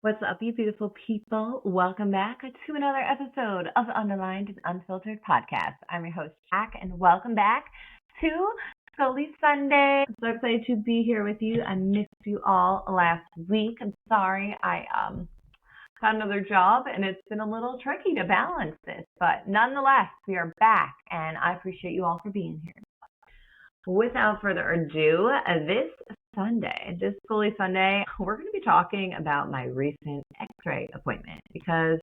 What's up, you beautiful people? Welcome back to another episode of the Underlined and Unfiltered podcast. I'm your host, Jack, and welcome back to Scoli Sunday. I'm so excited to be here with you. I missed you all last week. I'm sorry. I got another job, and it's been a little tricky to balance this, but nonetheless, we are back, and I appreciate you all for being here. Without further ado, this Scoli Sunday, we're going to be talking about my recent Xray appointment because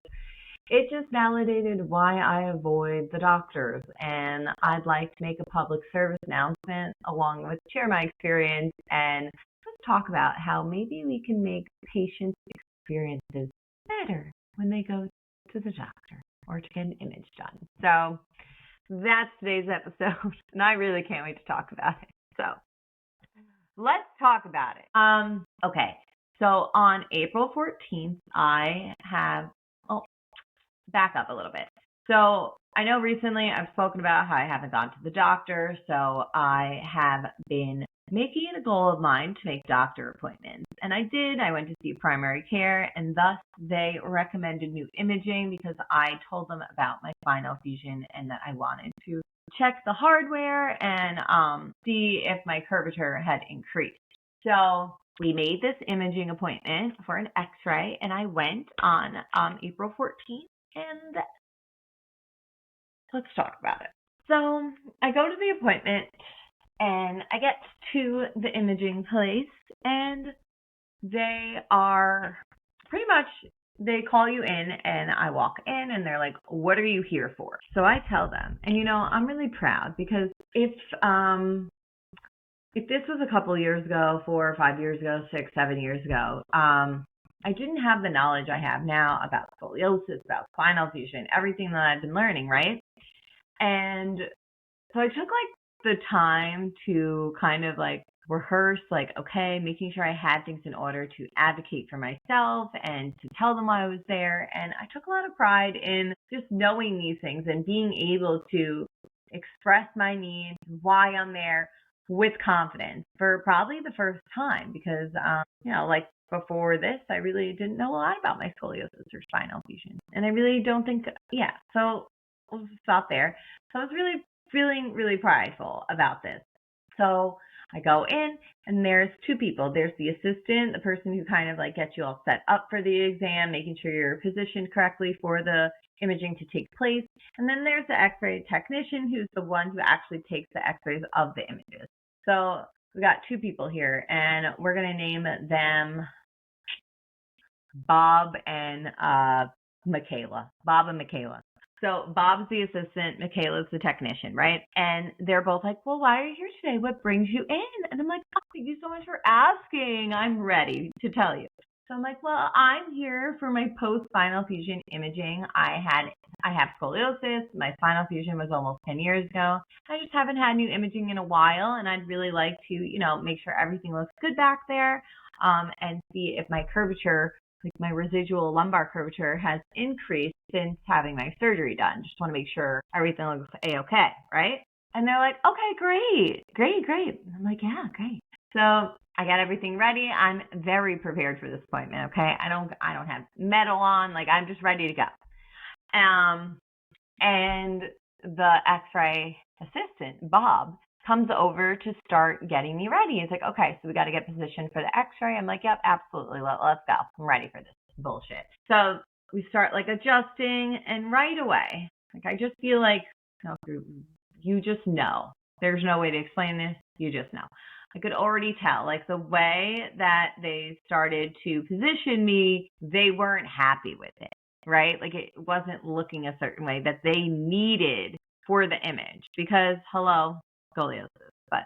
it just validated why I avoid the doctors, and I'd like to make a public service announcement along with share my experience and just talk about how maybe we can make patients' experiences better when they go to the doctor or to get an image done. So that's today's episode, and I really can't wait to talk about it. So let's talk about it. Okay, so on April 14th, back up a little bit. So I know recently I've spoken about how I haven't gone to the doctor, so I have been making it a goal of mine to make doctor appointments. And I did. I went to see primary care, and thus they recommended new imaging because I told them about my spinal fusion and that I wanted to check the hardware and see if my curvature had increased. So we made this imaging appointment for an X-ray, and I went on April 14th, and let's talk about it. So I go to the appointment, and I get to the imaging place, and they are pretty much, they call you in, and I walk in, and they're like, what are you here for? So I tell them, and I'm really proud because if this was a couple years ago, 4 or 5 years ago, 6, 7 years ago, I didn't have the knowledge I have now about scoliosis, about spinal fusion, everything that I've been learning, right? And so I took the time to kind of rehearse, okay, making sure I had things in order to advocate for myself and to tell them why I was there. And I took a lot of pride in just knowing these things and being able to express my needs, why I'm there with confidence for probably the first time because, before this, I really didn't know a lot about my scoliosis or spinal fusion. And I really don't think, so we'll just stop there. So I was really feeling really prideful about this. So I go in, and there's two people. There's the assistant, the person who kind of gets you all set up for the exam, making sure you're positioned correctly for the imaging to take place. And then there's the X-ray technician, who's the one who actually takes the X-rays of the images. So we got two people here, and we're going to name them Bob and Michaela. Bob and Michaela. So Bob's the assistant, Michaela's the technician, right? And they're both like, well, why are you here today? What brings you in? And I'm like, oh, thank you so much for asking. I'm ready to tell you. So I'm like, well, I'm here for my post-spinal fusion imaging. I have scoliosis. My spinal fusion was almost 10 years ago. I just haven't had new imaging in a while, and I'd really like to, make sure everything looks good back there and see if my curvature, my residual lumbar curvature, has increased since having my surgery done. Just want to make sure everything looks A-okay, right? And they're like, okay, great. I'm like, yeah, great. So I got everything ready. I'm very prepared for this appointment, okay? I don't have metal on. I'm just ready to go. And the X-ray assistant, Bob, comes over to start getting me ready. He's like, okay, so we got to get positioned for the X-ray. I'm like, yep, absolutely. Let's go. I'm ready for this bullshit. So we start adjusting, and right away, I just feel you just know. There's no way to explain this. You just know. I could already tell, the way that they started to position me, they weren't happy with it, right? It wasn't looking a certain way that they needed for the image because, hello, scoliosis. But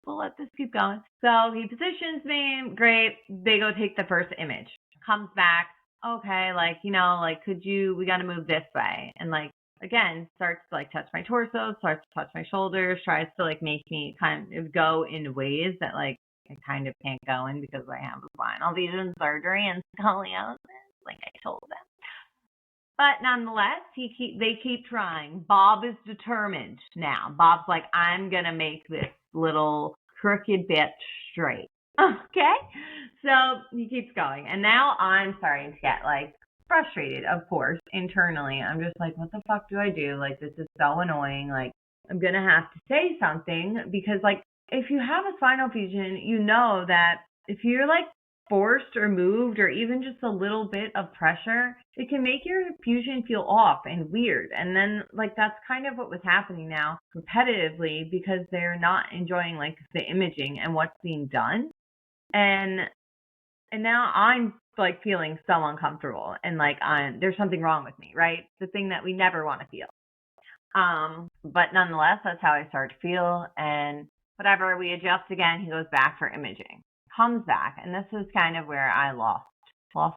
we'll let this keep going. So he positions me, great. They go take the first image. Comes back, okay, we got to move this way. And again, starts to touch my torso, starts to touch my shoulders, tries to make me kind of go in ways that I kind of can't go in because I have a spinal fusion surgery and scoliosis, like I told them. But nonetheless, they keep trying. Bob is determined now. Bob's like, I'm going to make this little crooked bit straight. Okay? So he keeps going. And now I'm starting to get like frustrated, of course, internally. I'm just like, what the fuck do I do? Like, this is so annoying. Like, I'm going to have to say something because, like, if you have a spinal fusion, you know that if you're like forced or moved or even just a little bit of pressure, it can make your fusion feel off and weird. And then like that's kind of what was happening now repetitively because they're not enjoying like the imaging and what's being done. And now I'm like feeling so uncomfortable and like there's something wrong with me, right? The thing that we never want to feel. But nonetheless, that's how I start to feel. And whatever, we adjust again, he goes back for imaging. Comes back, and this is kind of where I lost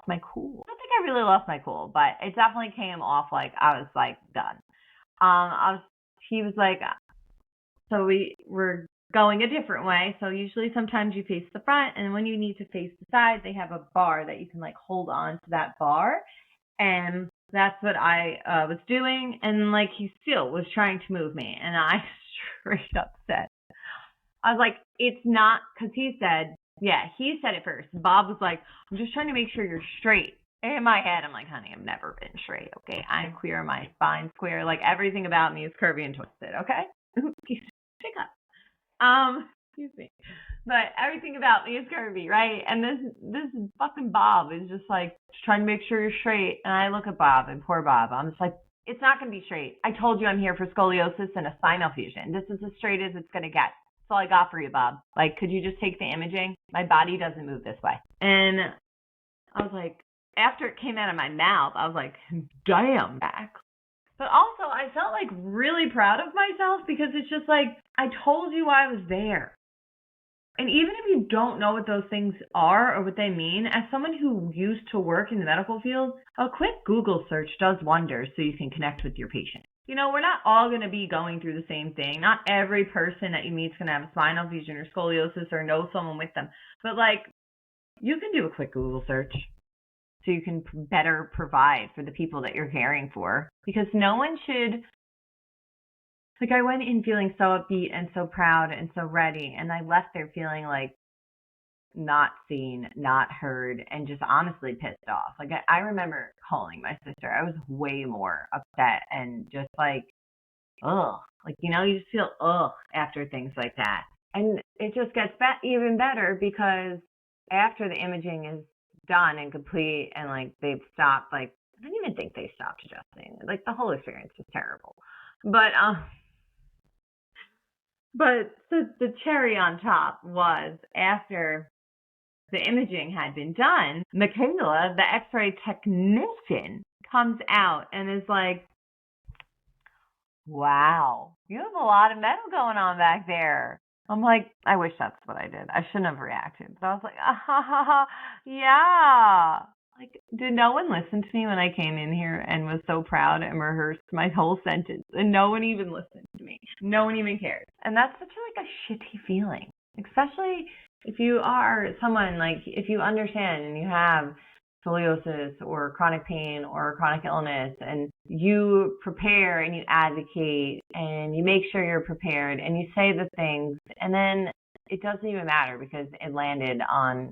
my cool. I don't think I really lost my cool, but it definitely came off like I was like done. He was like, so we were going a different way. So usually sometimes you face the front, and when you need to face the side, they have a bar that you can like hold on to that bar. And that's what I was doing. And like he still was trying to move me. And I straight up said, I was like, it's not, because he said it first. Bob was like, I'm just trying to make sure you're straight. In my head, I'm like, honey, I've never been straight, okay? I'm queer, my spine's queer. Like, everything about me is curvy and twisted, okay? Pick up. Excuse me. But everything about me is curvy, right? And this fucking Bob is just like trying to make sure you're straight. And I look at Bob, and poor Bob. I'm just like, it's not going to be straight. I told you I'm here for scoliosis and a spinal fusion. This is as straight as it's going to get. That's all I got for you, Bob. Like, could you just take the imaging? My body doesn't move this way. And I was like, after it came out of my mouth, I was like, damn, Max. But also, I felt like really proud of myself because it's just like, I told you I was there. And even if you don't know what those things are or what they mean, as someone who used to work in the medical field, a quick Google search does wonders so you can connect with your patient. You know, we're not all going to be going through the same thing. Not every person that you meet is going to have a spinal fusion or scoliosis or know someone with them. But like, you can do a quick Google search so you can better provide for the people that you're caring for. Because no one should, like, I went in feeling so upbeat and so proud and so ready, and I left there feeling like not seen, not heard, and just honestly pissed off. Like, I remember calling my sister. I was way more upset and just like, ugh. Like, you know, you just feel ugh after things like that. And it just gets even better because after the imaging is done and complete and like they've stopped, like, I don't even think they stopped adjusting. Like, the whole experience was terrible. But the cherry on top was after the imaging had been done, Michaela, the X-ray technician, comes out and is like, wow, you have a lot of metal going on back there. I'm like, I wish that's what I did. I shouldn't have reacted. But I was like, yeah. Like, did no one listen to me when I came in here and was so proud and rehearsed my whole sentence? And no one even listened to me. No one even cared. And that's such like a shitty feeling, especially if you are someone, like, if you understand and you have scoliosis or chronic pain or chronic illness, and you prepare and you advocate and you make sure you're prepared and you say the things, and then it doesn't even matter because it landed on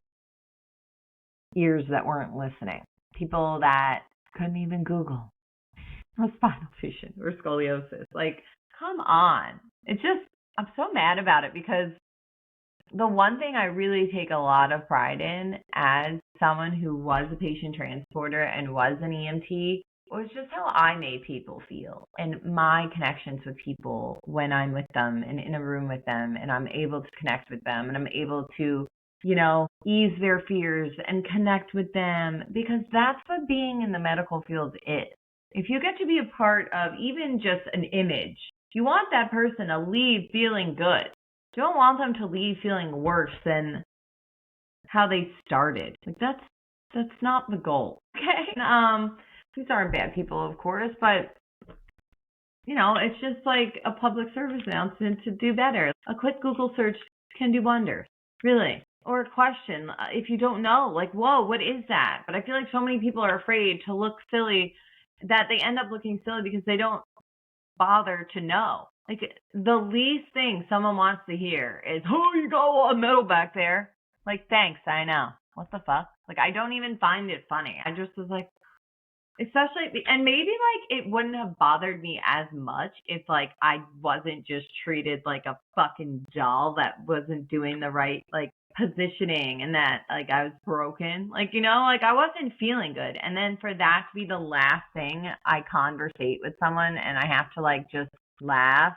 ears that weren't listening. People that couldn't even Google a spinal fusion or scoliosis. Like, come on. It's just, I'm so mad about it because the one thing I really take a lot of pride in as someone who was a patient transporter and was an EMT was just how I made people feel and my connections with people when I'm with them and in a room with them and I'm able to connect with them and I'm able to, you know, ease their fears and connect with them, because that's what being in the medical field is. If you get to be a part of even just an image, you want that person to leave feeling good. You don't want them to leave feeling worse than how they started. Like, that's not the goal. Okay? These aren't bad people, of course, but you know, it's just like a public service announcement to do better. A quick Google search can do wonders, really. Or a question, if you don't know, like, whoa, what is that? But I feel like so many people are afraid to look silly that they end up looking silly because they don't bother to know. Like, the least thing someone wants to hear is, oh, you got a lot of metal back there. Like, thanks, I know. What the fuck? Like, I don't even find it funny. I just was like, especially, and maybe like it wouldn't have bothered me as much if like I wasn't just treated like a fucking doll that wasn't doing the right like positioning and that like I was broken. Like, like I wasn't feeling good. And then for that to be the last thing I conversate with someone and I have to like just laugh,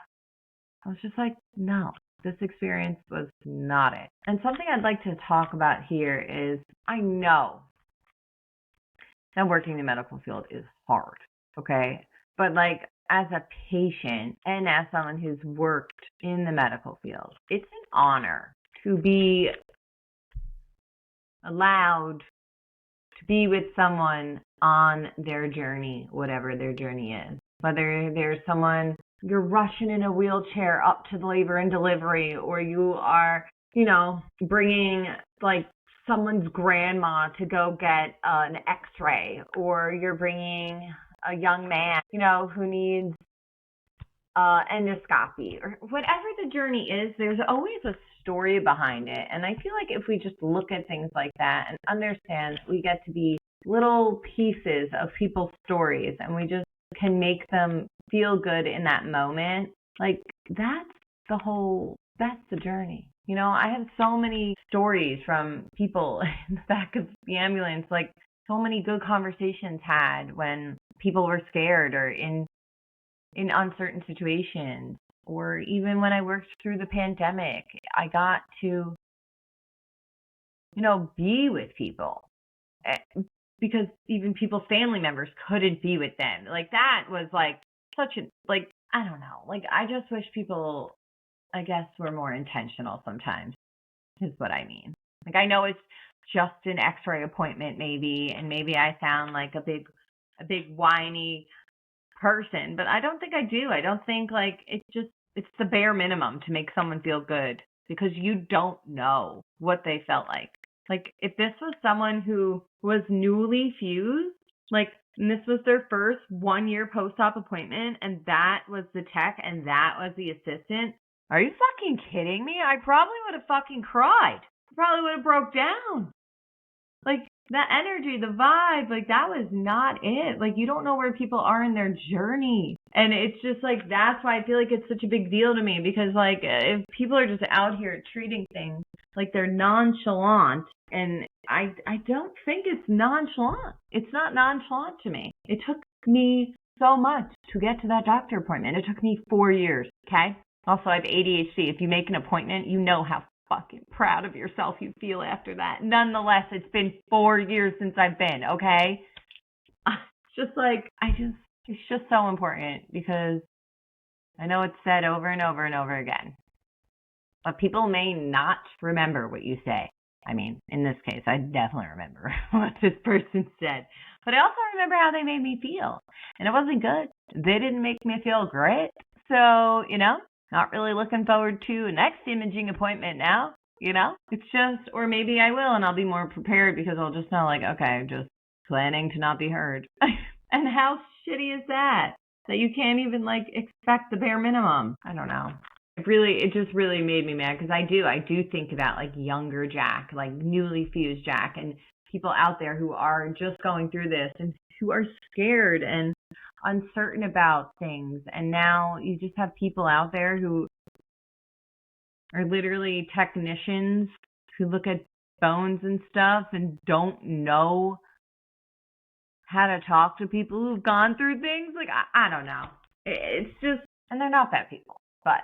I was just like, no, this experience was not it. And something I'd like to talk about here is I know that working in the medical field is hard, okay? But like as a patient and as someone who's worked in the medical field, it's an honor to be allowed to be with someone on their journey, whatever their journey is. Whether there's someone you're rushing in a wheelchair up to labor and delivery, or you are, bringing like someone's grandma to go get an Xray, or you're bringing a young man, who needs endoscopy, or whatever the journey is, there's always a story behind it. And I feel like if we just look at things like that and understand we get to be little pieces of people's stories and we just can make them feel good in that moment, like that's the journey. I have so many stories from people in the back of the ambulance, like so many good conversations had when people were scared or in uncertain situations, or even when I worked through the pandemic, I got to, be with people because even people's family members couldn't be with them. Like that was like such a, like, I don't know, like I just wish people, I guess, were more intentional sometimes is what I mean. Like I know it's just an X-ray appointment maybe, and maybe I sound like a big whiny person, but I don't think I do. I don't think like it's the bare minimum to make someone feel good, because you don't know what they felt like. Like if this was someone who was newly fused, like, and this was their first 1-year post-op appointment, and that was the tech and that was the assistant, are you fucking kidding me? I probably would have fucking cried. I probably would have broke down. Like that energy, the vibe, like that was not it. Like you don't know where people are in their journey. And it's just like, that's why I feel like it's such a big deal to me, because like if people are just out here treating things like they're nonchalant, and I don't think it's nonchalant. It's not nonchalant to me. It took me so much to get to that doctor appointment. It took me 4 years, okay? Also, I have ADHD. If you make an appointment, you know how fucking proud of yourself you feel after that. Nonetheless, it's been 4 years since I've been, okay? It's just like, it's just so important, because I know it's said over and over and over again, but people may not remember what you say. I mean, in this case, I definitely remember what this person said, but I also remember how they made me feel, and it wasn't good. They didn't make me feel great. So, not really looking forward to a next imaging appointment now, it's just, or maybe I will and I'll be more prepared, because I'll just know like, okay, just planning to not be heard. And how shitty is that you can't even like expect the bare minimum? I don't know. It just really made me mad, because I do think about like younger Jack, like newly fused Jack, and people out there who are just going through this and who are scared and uncertain about things. And now you just have people out there who are literally technicians who look at bones and stuff and don't know how to talk to people who've gone through things. Like, I don't know. It's just, and they're not bad people, but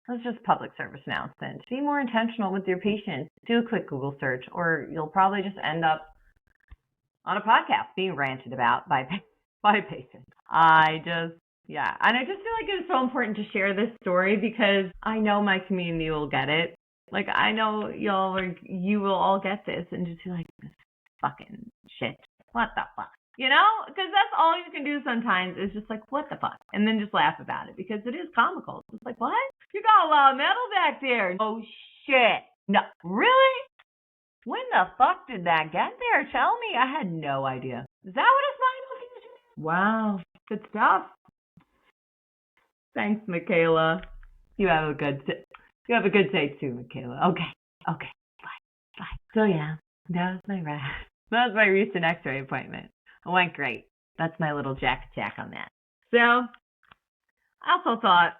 that's just public service announcement. Be more intentional with your patients. Do a quick Google search, or you'll probably just end up on a podcast being ranted about by patients. And I just feel like it's so important to share this story, because I know my community will get it. Like, I know you will all get this and just be like, this fucking shit. What the fuck? Because that's all you can do sometimes is just like, what the fuck? And then just laugh about it, because it is comical. It's just like, what? You got a lot of metal back there. Oh, shit. No, really? When the fuck did that get there? Tell me. I had no idea. Is that what a spinal fusion is? Wow. Good stuff. Thanks, Michaela. You have a good day too, Michaela. Okay. So yeah, that was my recent X-ray appointment. It went great. That's my little jack on that. So I also thought,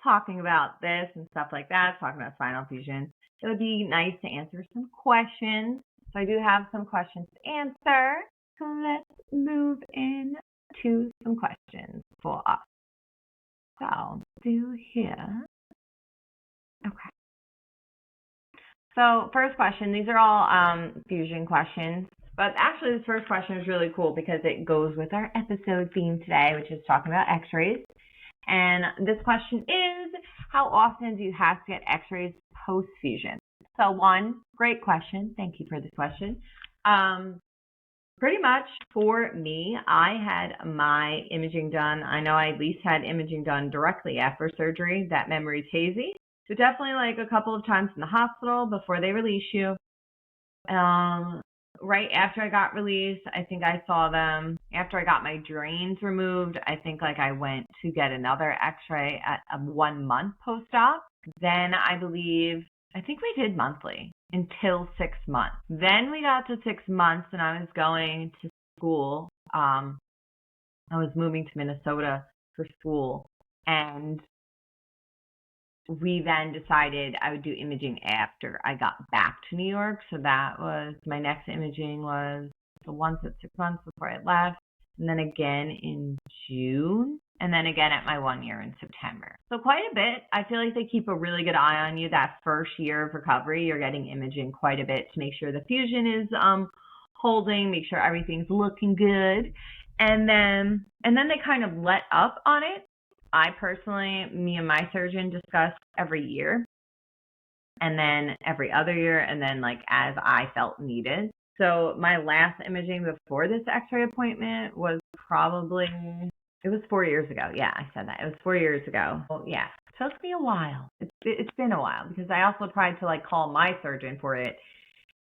talking about this and stuff like that, talking about spinal fusion, it would be nice to answer some questions. So I do have some questions to answer. So let's move in to some questions for us. So I'll do here. Okay. So first question, these are all fusion questions. But actually, this first question is really cool because it goes with our episode theme today, which is talking about x-rays. And this question is, how often do you have to get x-rays post-fusion? So one, great question. Thank you for this question. Pretty much for me, I had my imaging done. I know I at least had imaging done directly after surgery. That memory's hazy. So definitely like a couple of times in the hospital before they release you. Right after I got released, I think I saw them. After I got my drains removed, I think like I went to get another x-ray at 1 month post-op. Then I think we did monthly until 6 months. Then we got to 6 months and I was going to school. I was moving to Minnesota for school, and we then decided I would do imaging after I got back to New York. So that was, my next imaging was the once at 6 months before I left, and then again in June, and then again at my 1 year in September. So quite a bit. I feel like they keep a really good eye on you that first year of recovery. You're getting imaging quite a bit to make sure the fusion is holding, make sure everything's looking good. And then they kind of let up on it. I personally, me and my surgeon discussed every year, and then every other year, and then like as I felt needed. So my last imaging before this x-ray appointment was it was 4 years ago. Yeah, I said that. It was 4 years ago. Well, yeah, it took me a while. It's been a while because I also tried to like call my surgeon for it,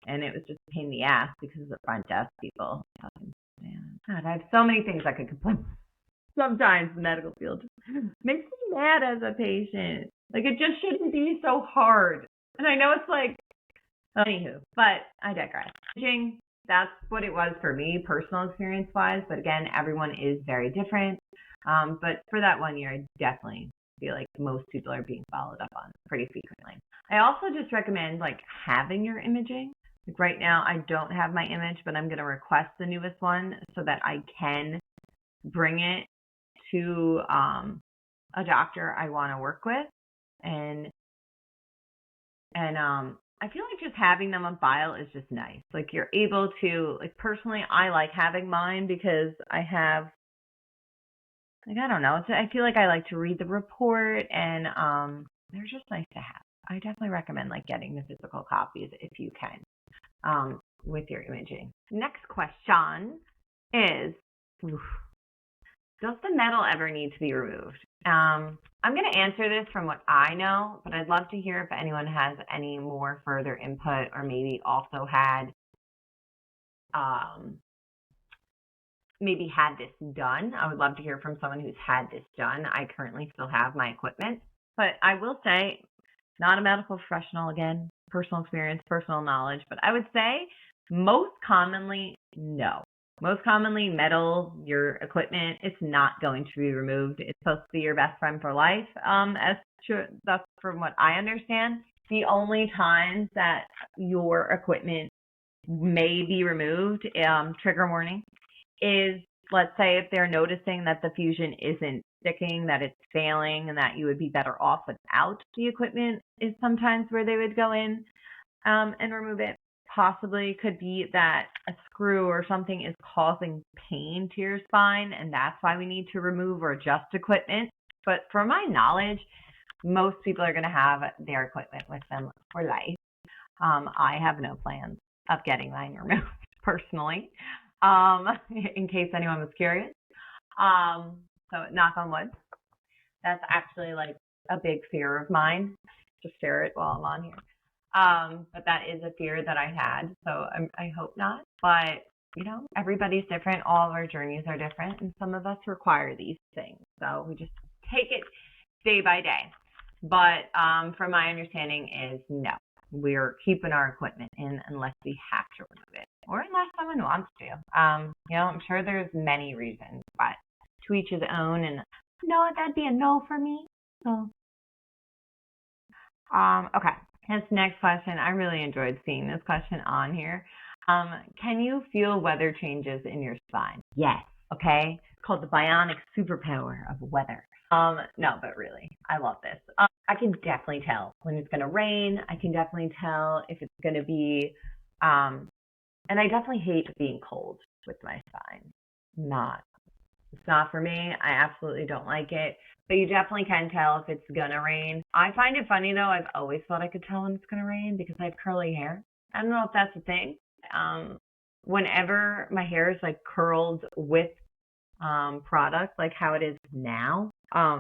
and it was just a pain in the ass because of the front desk people. God, I have so many things I could complain. Sometimes the medical field makes me mad as a patient. Like, it just shouldn't be so hard. And I know it's like, anywho, but I digress. Imaging, that's what it was for me, personal experience-wise. But again, everyone is very different. But for that 1 year, I definitely feel like most people are being followed up on pretty frequently. I also just recommend like having your imaging. Like right now, I don't have my image, but I'm going to request the newest one so that I can bring it to a doctor I want to work with, and I feel like just having them on file is just nice. Like you're able to, like personally, I like having mine because I have, like, I don't know, I feel like I like to read the report, and they're just nice to have. I definitely recommend like getting the physical copies if you can with your imaging. Next question is, does the metal ever need to be removed? I'm going to answer this from what I know, but I'd love to hear if anyone has any more further input, or maybe also had this done. I would love to hear from someone who's had this done. I currently still have my equipment, but I will say, not a medical professional, again, personal experience, personal knowledge, but I would say most commonly, no. Most commonly, metal, your equipment, it's not going to be removed. It's supposed to be your best friend for life. That's from what I understand. The only times that your equipment may be removed, trigger warning, is, let's say if they're noticing that the fusion isn't sticking, that it's failing, and that you would be better off without the equipment, is sometimes where they would go in and remove it. Possibly could be that a screw or something is causing pain to your spine, and that's why we need to remove or adjust equipment. But from my knowledge, most people are going to have their equipment with them for life. I have no plans of getting mine removed personally, in case anyone was curious. So knock on wood. That's actually like a big fear of mine. Just share it while I'm on here. But that is a fear that I had, so I hope not. But, you know, everybody's different. All of our journeys are different, and some of us require these things. So we just take it day by day. But from my understanding is no, we're keeping our equipment in unless we have to remove it or unless someone wants to. I'm sure there's many reasons, but to each his own. And no, that'd be a no for me. So, okay. This next question, I really enjoyed seeing this question on here. Can you feel weather changes in your spine? Yes. Okay. It's called the bionic superpower of weather. No, but really, I love this. I can definitely tell when it's going to rain. I can definitely tell if it's going to be, and I definitely hate being cold with my spine. It's not for me. I absolutely don't like it. But you definitely can tell if it's going to rain. I find it funny, though. I've always thought I could tell when it's going to rain because I have curly hair. I don't know if that's a thing. Whenever my hair is like curled with product, like how it is now,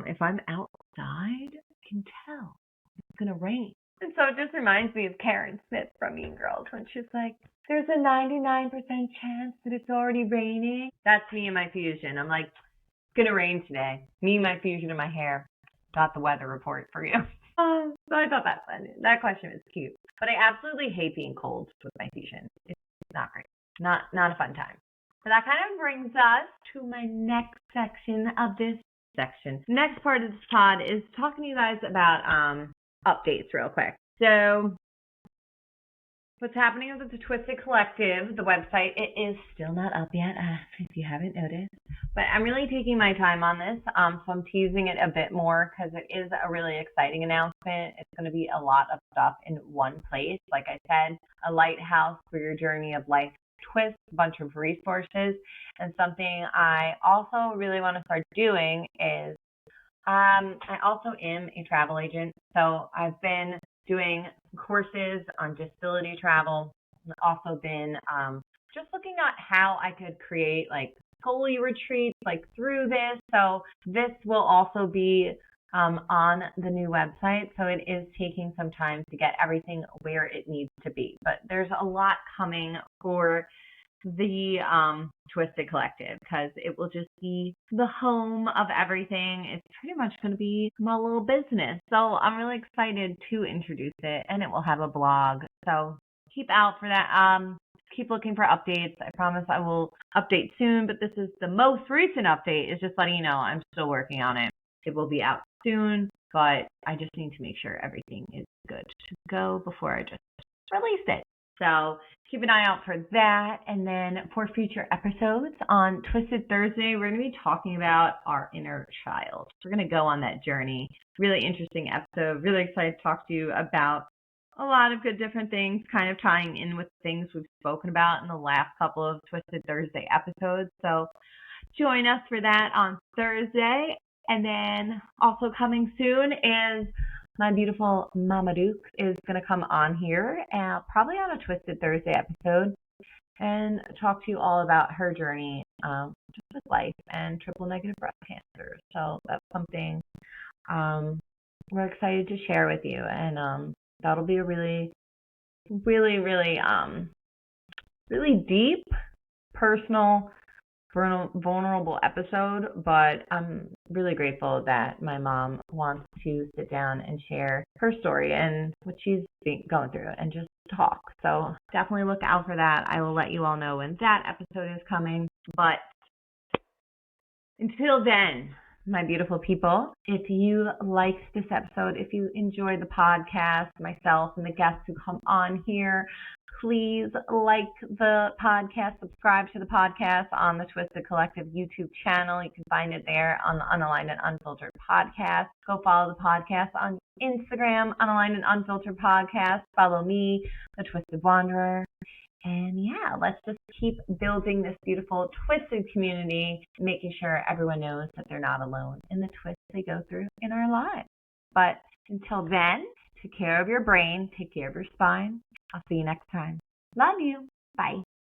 if I'm outside, I can tell it's going to rain. And so it just reminds me of Karen Smith from Mean Girls when she's like, there's a 99% chance that it's already raining. That's me and my fusion. I'm like, it's going to rain today. Me, my fusion, and my hair. Got the weather report for you. So I thought that question was cute. But I absolutely hate being cold with my fusion. It's not great. Not a fun time. So that kind of brings us to my next section of this section. Next part of this pod is talking to you guys about updates real quick. So what's happening with the Twisted Collective, the website, it is still not up yet, if you haven't noticed. But I'm really taking my time on this, so I'm teasing it a bit more because it is a really exciting announcement. It's going to be a lot of stuff in one place. Like I said, a lighthouse for your journey of life twist, a bunch of resources. And something I also really want to start doing is I also am a travel agent. So I've been doing courses on disability travel. I've also been just looking at how I could create like Scoli retreats like through this. So this will also be on the new website. So it is taking some time to get everything where it needs to be. But there's a lot coming for the Twisted Collective because it will just be the home of everything. It's pretty much going to be my little business. So I'm really excited to introduce it, and it will have a blog. So keep out for that. Keep looking for updates. I promise I will update soon, but this is the most recent update. Is just letting you know I'm still working on it. It will be out soon, but I just need to make sure everything is good to go before I just release it. So keep an eye out for that. And then for future episodes on Twisted Thursday, we're going to be talking about our inner child. We're going to go on that journey. Really interesting episode. Really excited to talk to you about a lot of good different things, kind of tying in with things we've spoken about in the last couple of Twisted Thursday episodes. So join us for that on Thursday. And then also coming soon is my beautiful Mama Duke is going to come on here, probably on a Twisted Thursday episode, and talk to you all about her journey just with life and triple negative breast cancer. So that's something we're excited to share with you, and that'll be a really, really, really, really deep, personal, vulnerable episode, but I'm really grateful that my mom wants to sit down and share her story and what she's going through and just talk. So definitely look out for that. I will let you all know when that episode is coming. But until then, my beautiful people, if you liked this episode, if you enjoyed the podcast, myself and the guests who come on here, please like the podcast, subscribe to the podcast on the Twisted Collective YouTube channel. You can find it there on the Unaligned and Unfiltered podcast. Go follow the podcast on Instagram, Unaligned and Unfiltered podcast. Follow me, the Twisted Wanderer. And yeah, let's just keep building this beautiful Twisted community, making sure everyone knows that they're not alone in the twists they go through in our lives. But until then, take care of your brain, take care of your spine. I'll see you next time. Love you. Bye.